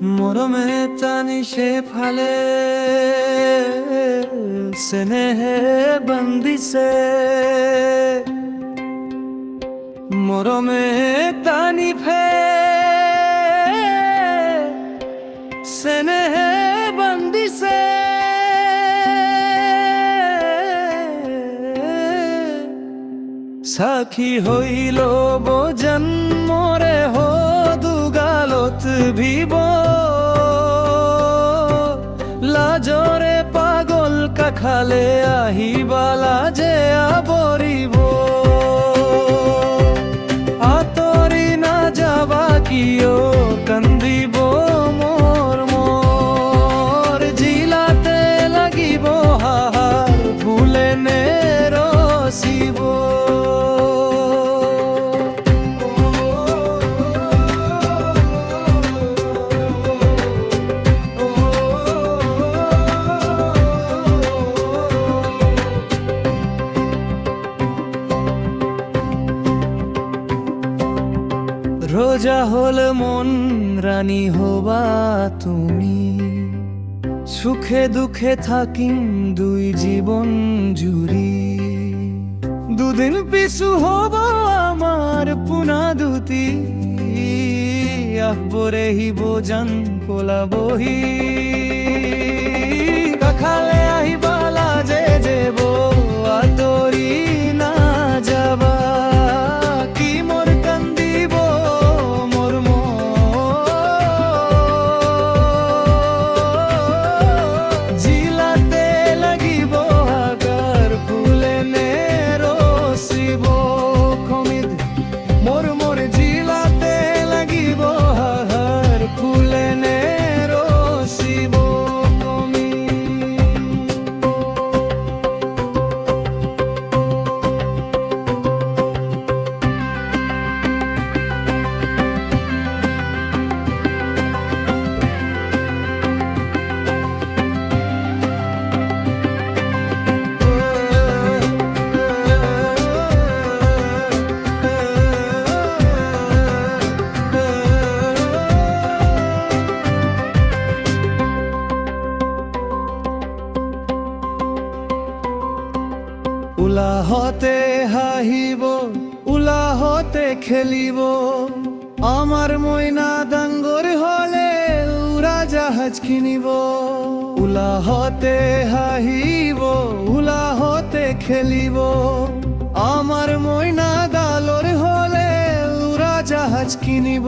মরমে টানি সে ফালে স্নেহে বন্দিছে মরমে টানি ফে স্নেহে বন্দিছে সাখী হইল জন্মরে হো দুগালত ভিব লাজরে পাগল কাখালে আহিবালা যে আবরিব আতরি না যাবা কিও কান্দিব মোর মোর জিলাতে লাগিব হাহার ভুলে নে রসিব রোজা হল মন রানী হবা তুমি সুখে দুঃখে থাকিম দুই জীবন জুড়ি দুদিন পিছু হব আমার পুনা দুতি আহবরে হিব জান কোলা বহি কাখালে আহিবালা যে যেব আতরি না যাবা উলাহতে হাহিব উলাহতে খেলিব আমার ময়না ডাঙ্গর হলে উড়াজাহাজ কিনিব উলাহতে হাহিব উলাহতে খেলিব আমার ময়না ডালর হলে উড়াজাহাজ কিনিব।